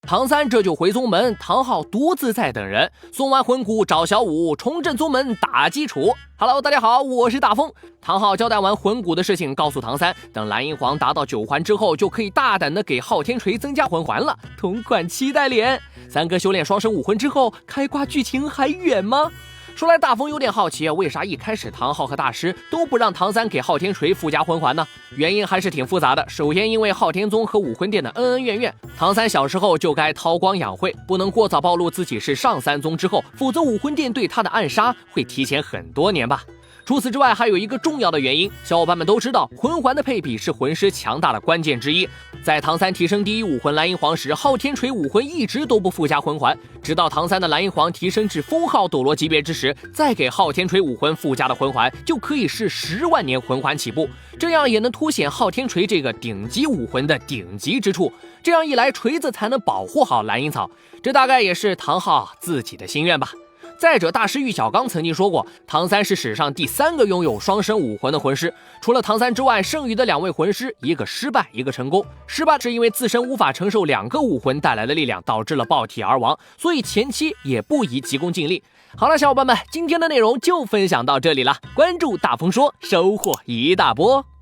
唐三这就回宗门，唐昊独自在等人。送完魂骨找小五，重振宗门打基础。Hello， 大家好，我是大风。唐昊交代完魂骨的事情，告诉唐三，等蓝银皇达到9环之后，就可以大胆的给昊天锤增加魂环了，同款期待脸。三哥修炼双生武魂之后，开挂剧情还远吗？说来大风有点好奇，为啥一开始唐昊和大师都不让唐三给昊天锤附加魂环呢？原因还是挺复杂的。首先因为昊天宗和武魂殿的恩恩怨怨，唐三小时候就该韬光养晦，不能过早暴露自己是上三宗之后，否则武魂殿对他的暗杀会提前很多年吧。除此之外，还有一个重要的原因，小伙伴们都知道，魂环的配比是魂师强大的关键之一。在唐三提升第一武魂蓝银皇时，昊天锤武魂一直都不附加魂环，直到唐三的蓝银皇提升至封号斗罗级别之时，再给昊天锤武魂附加的魂环就可以是10万年魂环起步，这样也能凸显昊天锤这个顶级武魂的顶级之处。这样一来，锤子才能保护好蓝银草，这大概也是唐昊自己的心愿吧。再者，大师玉小刚曾经说过，唐三是史上第3个拥有双生武魂的魂师。除了唐三之外，剩余的2位魂师，一个失败，一个成功。失败是因为自身无法承受2个武魂带来的力量，导致了爆体而亡，所以前期也不宜急功近利。好了，小伙伴们，今天的内容就分享到这里了。关注大风说，收获一大波。